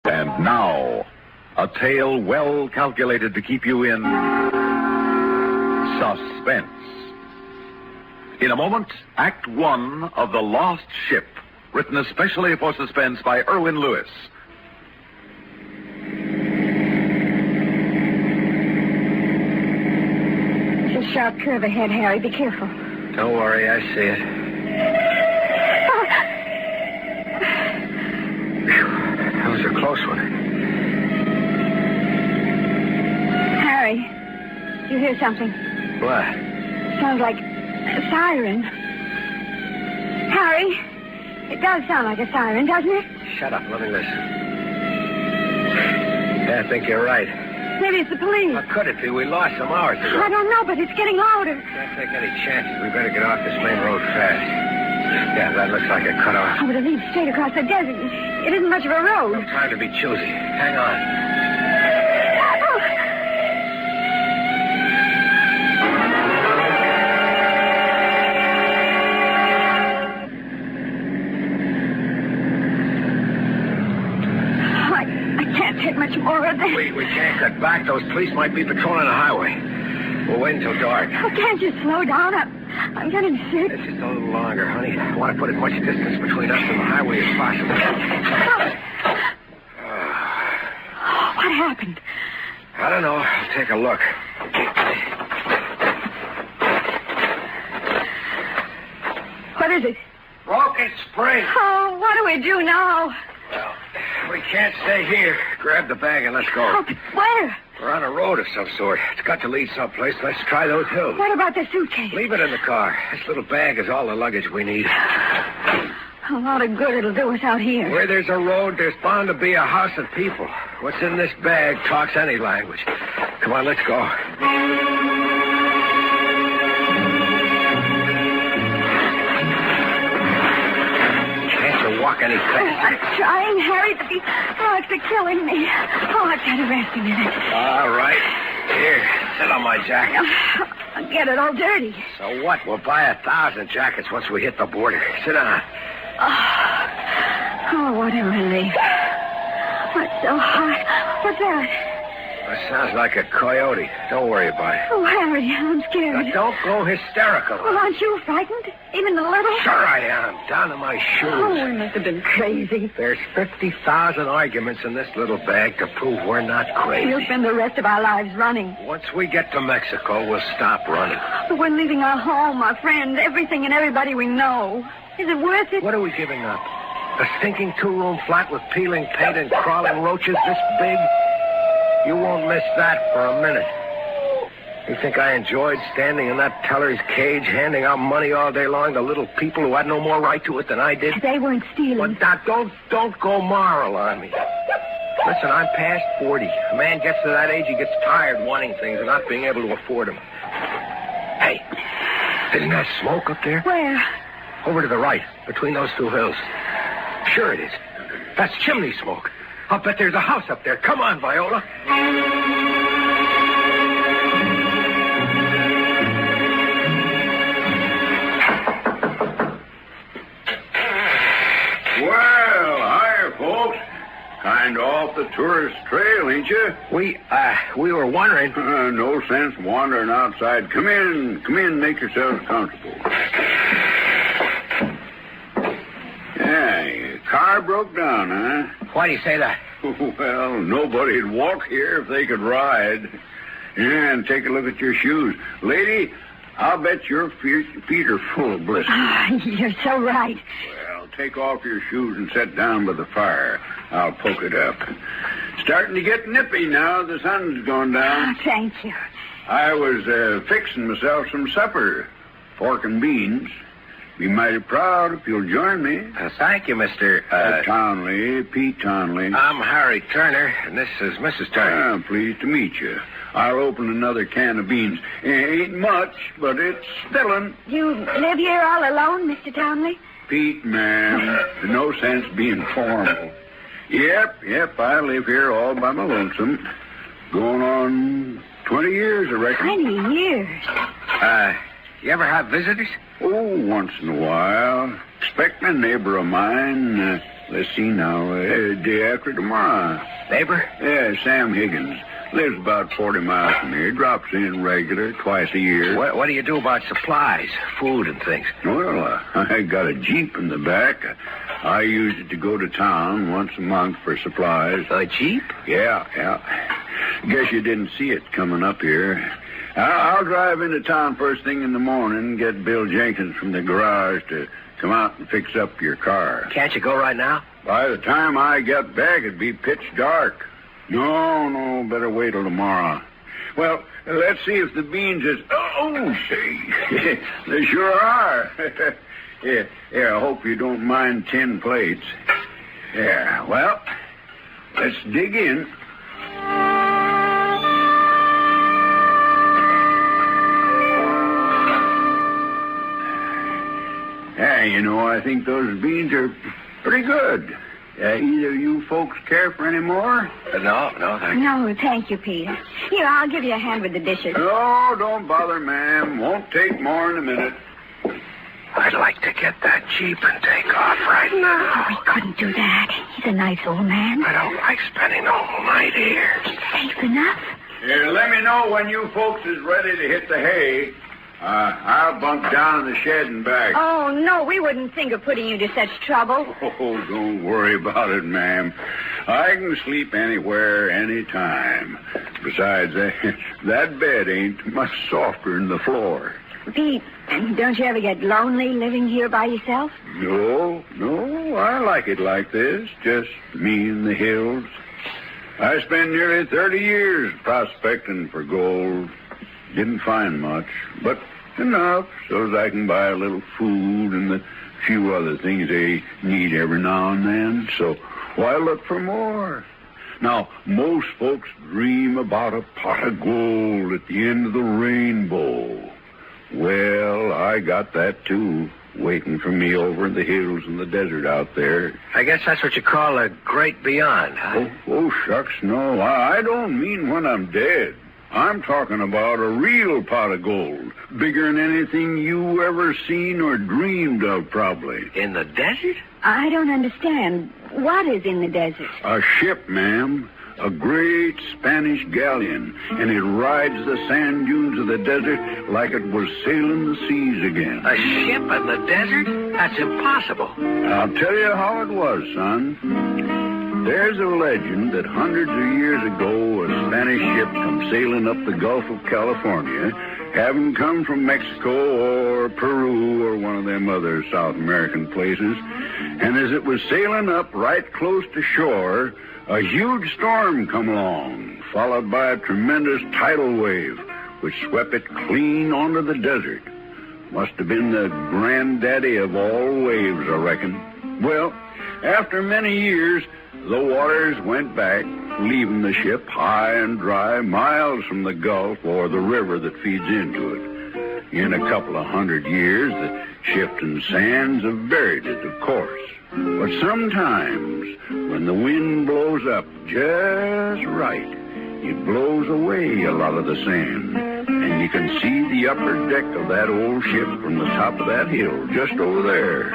And now, a tale well calculated to keep you in suspense. In a moment, Act One of The Lost Ship, written especially for Suspense by Erwin Lewis. There's a sharp curve ahead, Harry. Be careful. Don't worry, I see it. That was a close one. Harry, you hear something? What? Sounds like a siren. Harry, it does sound like a siren, doesn't it? Shut up. Let me listen. Yeah, I think you're right. Maybe it's the police. How could it be? We lost some hours ago. I don't know, but it's getting louder. Can't take any chances. We better get off this main road fast. Yeah, that looks like a cutoff. Oh, but it leads straight across the desert. It isn't much of a road. No time to be choosy. Hang on. Oh. I can't take much more of this. We can't cut back. Those police might be patrolling the highway. We'll wait until dark. Oh, can't you slow down? I'm getting sick. It's just a little longer, honey. I want to put as much distance between us and the highway as possible. What happened? I don't know. I'll take a look. What is it? Broken spring. Oh, what do we do now? Well, we can't stay here. Grab the bag and let's go. Oh, where? We're on a road of some sort. It's got to lead someplace. Let's try those hills. What about the suitcase? Leave it in the car. This little bag is all the luggage we need. A lot of good it'll do us out here. Where there's a road, there's bound to be a house of people. What's in this bag talks any language. Come on, let's go. Can't you walk any faster? I'm trying, Harry, but these frogs are killing me. Oh, I've got to rest a minute. All right. Here, sit on my jacket. I'll get it all dirty. So what? We'll buy 1,000 jackets once we hit the border. Sit down. Oh, what a relief. What's so hot? What's that? That sounds like a coyote. Don't worry about it. Oh, Harry, I'm scared. Now, don't go hysterical. Well, aren't you frightened? Even a little? Sure I am. Down to my shoes. Oh, we must have been crazy. There's 50,000 arguments in this little bag to prove we're not crazy. We'll spend the rest of our lives running. Once we get to Mexico, we'll stop running. But we're leaving our home, our friends, everything and everybody we know. Is it worth it? What are we giving up? A stinking two-room flat with peeling paint and crawling roaches this big? You won't miss that for a minute. You think I enjoyed standing in that teller's cage, handing out money all day long to little people who had no more right to it than I did? They weren't stealing. But now, don't go moral on me. Listen, I'm past 40. A man gets to that age, he gets tired wanting things and not being able to afford them. Hey, isn't that smoke up there? Where? Over to the right, between those two hills. Sure it is. That's chimney smoke. I'll bet there's a house up there. Come on, Viola. Well, hiya, folks. Kind of off the tourist trail, ain't you? We were wondering. No sense wandering outside. Come in, make yourselves comfortable. Yeah, your car broke down, huh? Why do you say that? Well, nobody'd walk here if they could ride. Yeah, and take a look at your shoes. Lady, I'll bet your feet are full of blisters. You're so right. Well, take off your shoes and sit down by the fire. I'll poke it up. Starting to get nippy now. The sun's gone down. Oh, thank you. I was fixing myself some supper. Pork and beans. Be mighty proud if you'll join me. Thank you, Mr. Townley, Pete Townley. I'm Harry Turner, and this is Mrs. Turner. Pleased to meet you. I'll open another can of beans. Ain't much, but it's filling. You live here all alone, Mr. Townley? Pete, man, no sense being formal. Yep, I live here all by my lonesome. Going on 20 years, I reckon. 20 years? You ever have visitors? Oh, once in a while. Expecting a neighbor of mine. Let's see now. Day after tomorrow. Neighbor? Yeah, Sam Higgins. Lives about 40 miles from here. Drops in regular, twice a year. What do you do about supplies, food and things? Well, I got a Jeep in the back. I use it to go to town once a month for supplies. A Jeep? Yeah. Guess you didn't see it coming up here. I'll drive into town first thing in the morning and get Bill Jenkins from the garage to come out and fix up your car. Can't you go right now? By the time I get back, it'd be pitch dark. No, better wait till tomorrow. Well, let's see if the beans is... Oh, say, they sure are. Yeah, I hope you don't mind 10 plates. Yeah, well, let's dig in. Yeah, I think those beans are pretty good. Either you folks care for any more? No, thank you. No, thank you, Peter. Here, I'll give you a hand with the dishes. No, don't bother, ma'am. Won't take more in a minute. I'd like to get that Jeep and take off right now. Oh, we couldn't do that. He's a nice old man. I don't like spending the whole night here. It's safe enough. Here, let me know when you folks is ready to hit the hay. I'll bunk down in the shed and back. Oh, no, we wouldn't think of putting you to such trouble. Oh, don't worry about it, ma'am. I can sleep anywhere, anytime. Besides, that bed ain't much softer than the floor. Pete, don't you ever get lonely living here by yourself? No, I like it like this, just me and the hills. I spent nearly 30 years prospecting for gold. Didn't find much, but enough so as I can buy a little food and the few other things they need every now and then. So why look for more? Now, most folks dream about a pot of gold at the end of the rainbow. Well, I got that too, waiting for me over in the hills and the desert out there. I guess that's what you call a great beyond, huh? Oh, shucks, no. I don't mean when I'm dead. I'm talking about a real pot of gold, bigger than anything you ever seen or dreamed of, probably. In the desert? I don't understand. What is in the desert? A ship, ma'am. A great Spanish galleon, and it rides the sand dunes of the desert like it was sailing the seas again. A ship in the desert? That's impossible. I'll tell you how it was, son. There's a legend that hundreds of years ago, a Spanish ship come sailing up the Gulf of California, having come from Mexico or Peru or one of them other South American places. And as it was sailing up right close to shore, a huge storm come along, followed by a tremendous tidal wave, which swept it clean onto the desert. Must have been the granddaddy of all waves, I reckon. Well, after many years, the waters went back, leaving the ship high and dry, miles from the Gulf or the river that feeds into it. In a couple of 100 years, the shifting sands have buried it, of course. But sometimes, when the wind blows up just right, it blows away a lot of the sand, and you can see the upper deck of that old ship from the top of that hill just over there.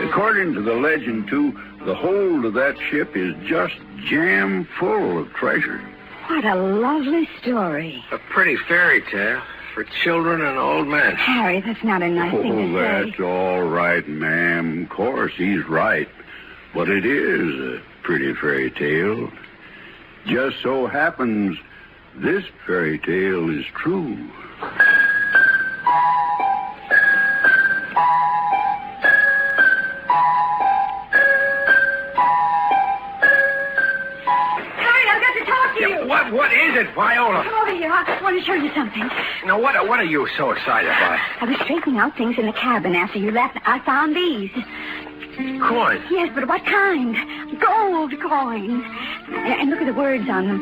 According to the legend, too, the hold of that ship is just jam full of treasure. What a lovely story. A pretty fairy tale for children and old men. Harry, that's not a nice thing to say. That's all right, ma'am. Of course, he's right. But it is a pretty fairy tale. Just so happens this fairy tale is true. What is it, Viola? Come over here. I want to show you something. Now, what are you so excited about? I was straightening out things in the cabin after you left. I found these. Coins? Yes, but what kind? Gold coins. And look at the words on them.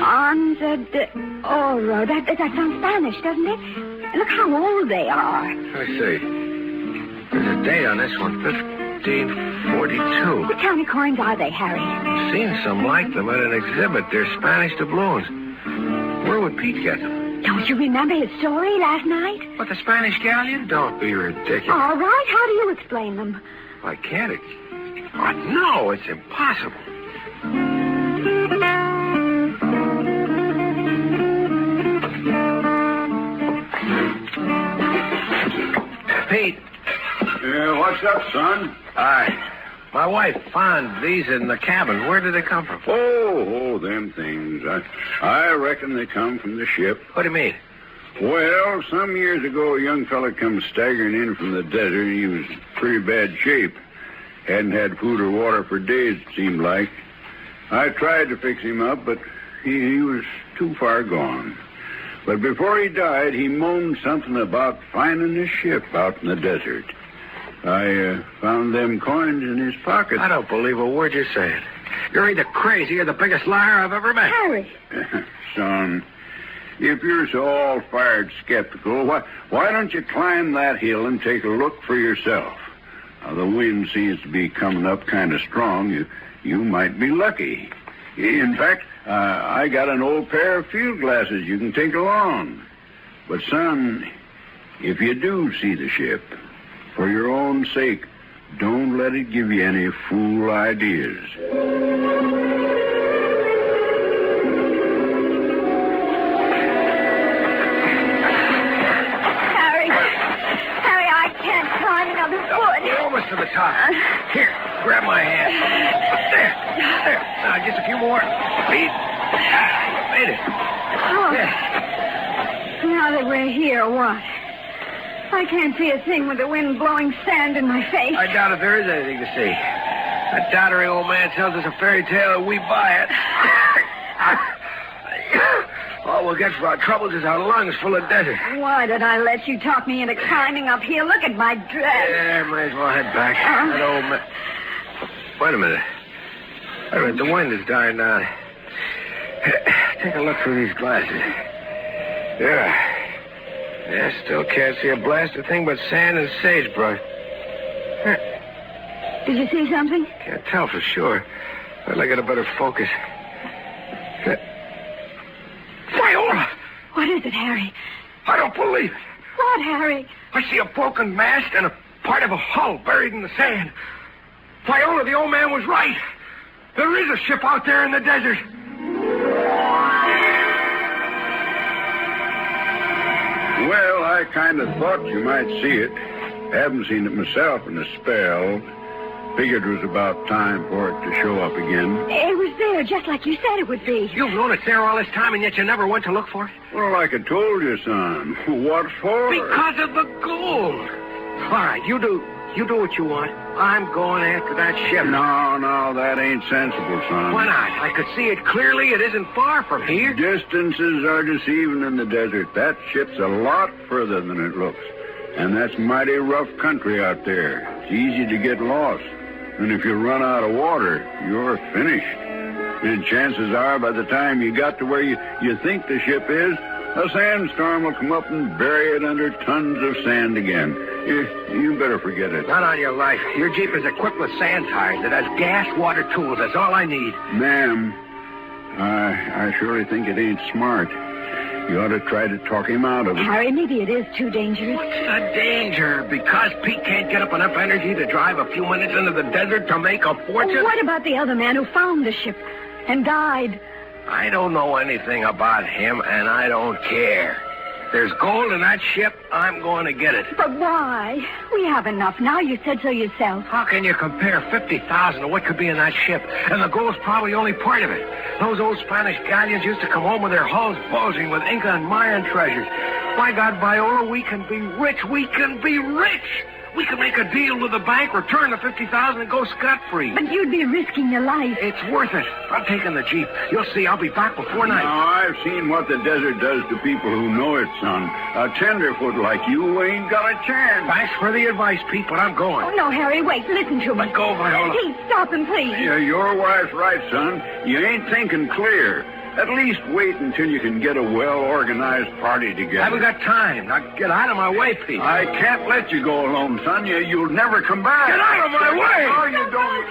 On the oro. That sounds Spanish, doesn't it? Look how old they are. Let me see. There's a date on this one, 1542. What kind of coins are they, Harry? I've seen some like them at an exhibit. They're Spanish doubloons. Where would Pete get them? Don't you remember his story last night? What, the Spanish galleon? Don't be ridiculous. All right. How do you explain them? I can't. Oh, no, it's impossible. Pete. What's up, son? My wife found these in the cabin. Where did they come from? Oh, them things. I reckon they come from the ship. What do you mean? Well, some years ago, a young fella come staggering in from the desert, and he was in pretty bad shape. Hadn't had food or water for days, it seemed like. I tried to fix him up, but he was too far gone. But before he died, he moaned something about finding his ship out in the desert. I found them coins in his pocket. I don't believe a word you're saying. You're either crazy or the biggest liar I've ever met. Harry. Son, if you're so all-fired skeptical, why don't you climb that hill and take a look for yourself? Now, the wind seems to be coming up kind of strong. You might be lucky. In fact, I got an old pair of field glasses you can take along. But, son, if you do see the ship, for your own sake, don't let it give you any fool ideas. Harry, I can't climb another foot. You're almost to the top. Here, grab my hand. There. Now, just a few more. Pete. You made it. Oh. Yeah. Now that we're here, what? I can't see a thing with the wind blowing sand in my face. I doubt if there is anything to see. That doddering old man tells us a fairy tale and we buy it. All we'll get for our troubles is our lungs full of desert. Why did I let you talk me into climbing up here? Look at my dress. Yeah, might as well head back. That old man... Wait a minute. The wind is dying down. Take a look through these glasses. Yeah, still can't see a blasted thing but sand and sagebrush. Did you see something? Can't tell for sure. I'd like it a better focus. Viola! What is it, Harry? I don't believe it. What, Harry? I see a broken mast and a part of a hull buried in the sand. Viola, the old man was right. There is a ship out there in the desert. Well, I kind of thought you might see it. Haven't seen it myself in a spell. Figured it was about time for it to show up again. It was there, just like you said it would be. You've known it's there all this time, and yet you never went to look for it? Well, like I told you, son. What for? Because of the gold. All right, you do what you want. I'm going after that ship. No, that ain't sensible, son. Why not? I could see it clearly. It isn't far from here. Distances are deceiving in the desert. That ship's a lot further than it looks. And that's mighty rough country out there. It's easy to get lost. And if you run out of water, you're finished. And chances are, by the time you got to where you think the ship is, a sandstorm will come up and bury it under tons of sand again. You better forget it. Not on your life. Your Jeep is equipped with sand tires. It has gas, water, tools. That's all I need. Ma'am, I surely think it ain't smart. You ought to try to talk him out of it. Harry, maybe it is too dangerous. What's the danger? Because Pete can't get up enough energy to drive a few minutes into the desert to make a fortune? What about the other man who found the ship and died? I don't know anything about him, and I don't care. There's gold in that ship. I'm going to get it. But why? We have enough now. You said so yourself. How can you compare 50,000 to what could be in that ship? And the gold's probably only part of it. Those old Spanish galleons used to come home with their hulls bulging with Inca and Mayan treasures. My God, Viola, we can be rich. We can be rich. We can make a deal with the bank, return the 50,000, and go scot-free. But you'd be risking your life. It's worth it. I'm taking the Jeep. You'll see, I'll be back before night. Now, I've seen what the desert does to people who know it, son. A tenderfoot like you ain't got a chance. Thanks for the advice, Pete, but I'm going. Oh, no, Harry, wait. Listen to me. Let go, Viola. Pete, stop him, please. Yeah, your wife's right, son. You ain't thinking clear. At least wait until you can get a well-organized party together. I haven't got time. Now, get out of my way, Pete. I can't let you go alone, son. You'll never come back. Get out of my way! No, you don't.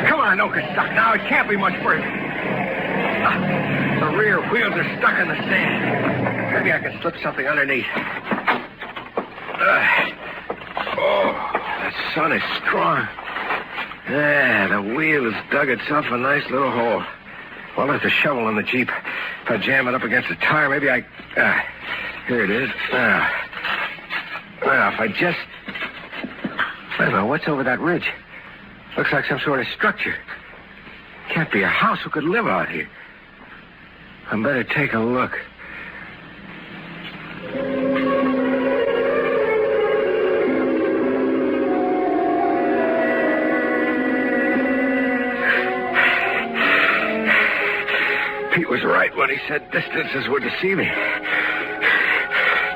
Come on, don't get stuck now. It can't be much further. The rear wheels are stuck in the sand. Maybe I can slip something underneath. The sun is strong. Yeah, the wheel has dug itself a nice little hole. Well, there's a shovel in the Jeep. If I jam it up against the tire, maybe I... here it is. Now, if I just... Wait a minute, what's over that ridge? Looks like some sort of structure. Can't be a house. Who could live out here? I better take a look. Pete was right when he said distances were deceiving.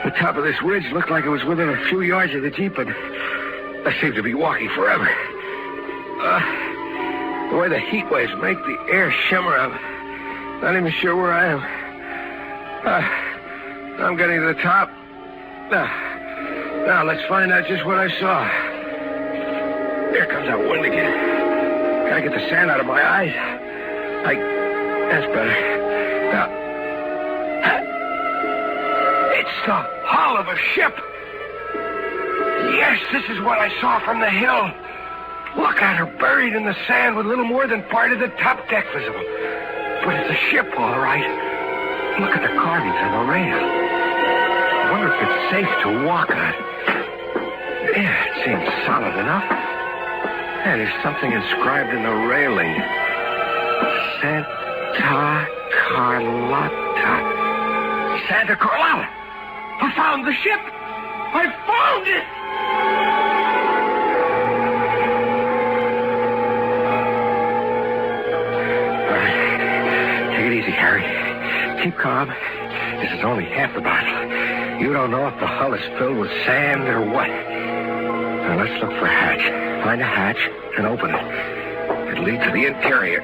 The top of this ridge looked like it was within a few yards of the Jeep, but I seem to be walking forever. The way the heat waves make the air shimmer, I'm not even sure where I am. I'm getting to the top. Now, let's find out just what I saw. Here comes that wind again. Gotta get the sand out of my eyes. That's better. Now, it's the hull of a ship. Yes, this is what I saw from the hill. Look at her, buried in the sand with little more than part of the top deck visible. But it's a ship, all right. Look at the carvings on the rail. I wonder if it's safe to walk on. Yeah, it seems solid enough. Yeah, there's something inscribed in the railing. Santa Carlotta. Santa Carlotta! I found the ship! I found it! All right. Take it easy, Harry. Keep calm. This is only half the battle. You don't know if the hull is filled with sand or what. Now, let's look for a hatch. Find a hatch and open it. It'll lead to the interior.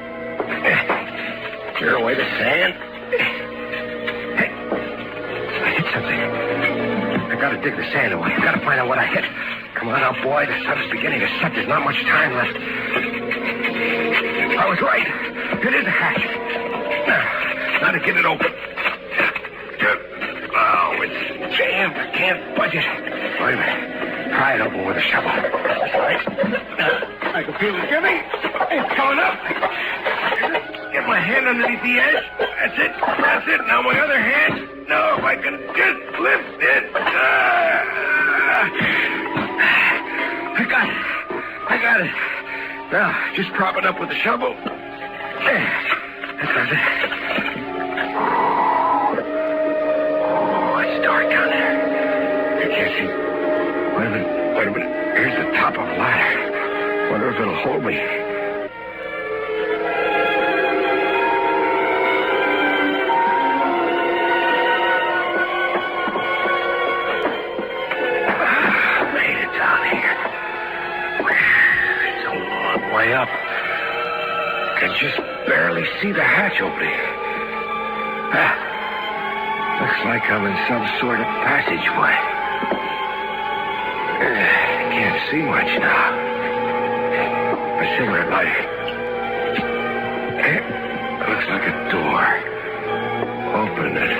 Clear away the sand. Hey, I hit something. I gotta dig the sand away. I gotta find out what I hit. Come on out, boy. The sun is beginning to set. There's not much time left. I was right. It is a hatch. Now to get it open. Oh, it's jammed. I can't budge it. Wait a minute. Pry it open with a shovel. That's right. I can feel it giving. It's coming up. Get my hand underneath the edge. That's it. That's it. Now my other hand. No, if I can just lift it. I got it. Now, just prop it up with the shovel. There. That does it. Oh, it's dark down there. I can't see. Wait a minute. Here's the top of a ladder. Wonder if it'll hold me. Made it down here. It's a long way up. Can just barely see the hatch opening. Looks like I'm in some sort of passageway. Can't see much now. A cigarette lighter. It looks like a door. Open it.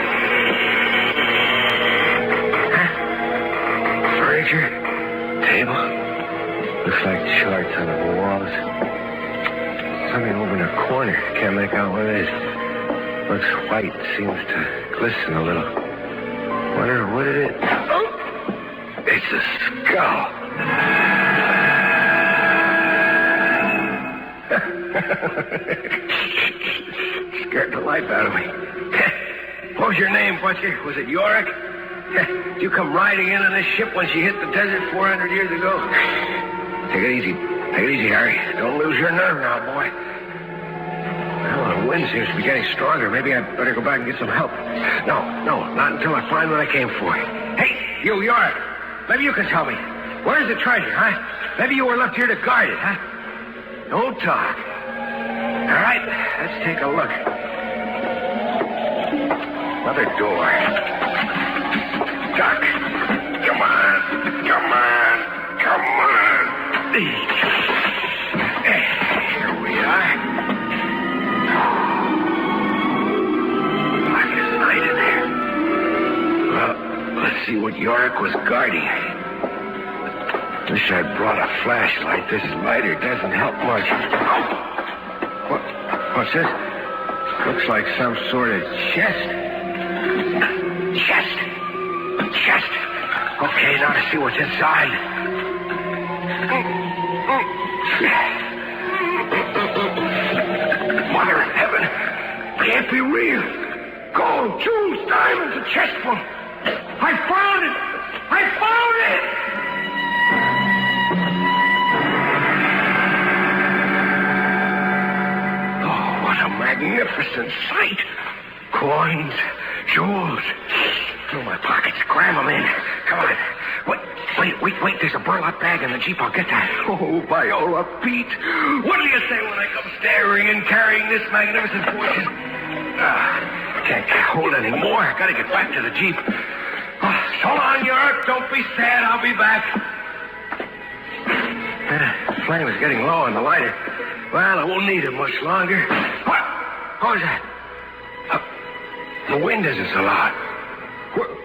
Furniture. Table. Looks like charts on the walls. Something over in the corner. Can't make out what it is. Looks white. Seems to glisten a little. Wonder what it is. Oh! It's a skull. Scared the life out of me. What was your name, Butcher? Was it Yorick? Did you come riding in on this ship when she hit the desert 400 years ago? Take it easy. Take it easy, Harry. Don't lose your nerve now, boy. Well, the wind seems to be getting stronger. Maybe I'd better go back and get some help. No, not until I find what I came for. Hey, you, Yorick. Maybe you can tell me. Where's the treasure, huh? Maybe you were left here to guard it, huh? Don't talk. All right, let's take a look. Another door. Duck. Come on. Here we are. Black as night in there. Yorick was guarding. Wish I'd brought a flashlight. This lighter doesn't help much. What's this? Looks like some sort of chest. Chest. Okay, now to see what's inside. Mother of heaven. Can't be real. Gold, jewels, diamonds, a chest full. I found it! Oh, what a magnificent sight. Coins, jewels. Fill my pockets, cram them in. Come on. Wait. There's a burlap bag in the Jeep. I'll get that. Oh, Viola, Pete. What do you say when I come staggering in carrying this magnificent fortune? Can't hold any more. I gotta get back to the Jeep. So long, York. Don't be sad. I'll be back. The flame is getting low on the lighter. Well, I won't need it much longer. What was that? The wind isn't so loud.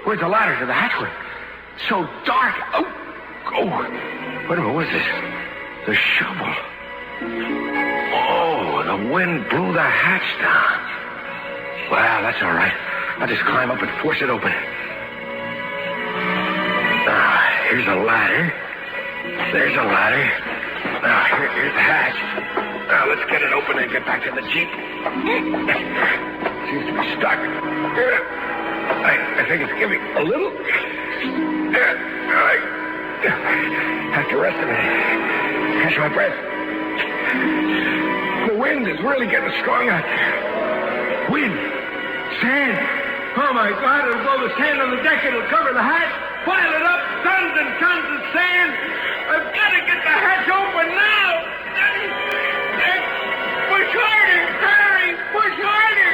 Where's the ladder to the hatchway? So dark. Oh. Wait a minute, what is this? The shovel. Oh, the wind blew the hatch down. Well, that's all right. I'll just climb up and force it open. Here's a ladder. There's a ladder. Now, here's the hatch. Now, let's get it open and get back to the Jeep. Seems to be stuck. I think it's giving a little. I have to rest a minute. Catch my breath. The wind is really getting strong out there. Wind. Sand. Oh, my God, it'll blow the sand on the deck. It'll cover the hatch. Pile it up. Tons and tons of sand. I've got to get the hatch open now. Push harder, Harry. Push harder.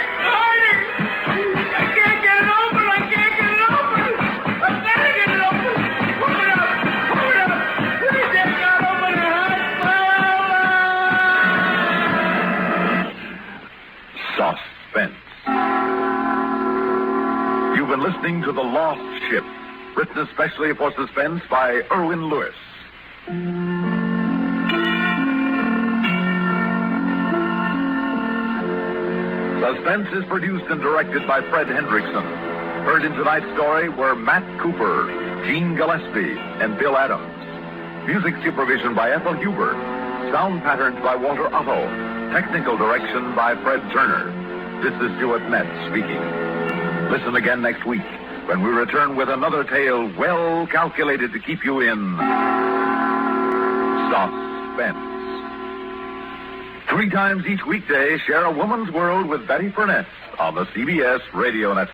I can't get it open. I've got to get it open. Pull it up. Please, get it open the hatch. Suspense. You've been listening to The Lost Ship, written especially for Suspense by Erwin Lewis. Suspense is produced and directed by Fred Hendrickson. Heard in tonight's story were Matt Cooper, Gene Gillespie, and Bill Adams. Music supervision by Ethel Hubert. Sound patterns by Walter Otto. Technical direction by Fred Turner. This is Stuart Metz speaking. Listen again next week when we return with another tale well calculated to keep you in suspense. 3 times each weekday, share a woman's world with Betty Furness on the CBS Radio Network.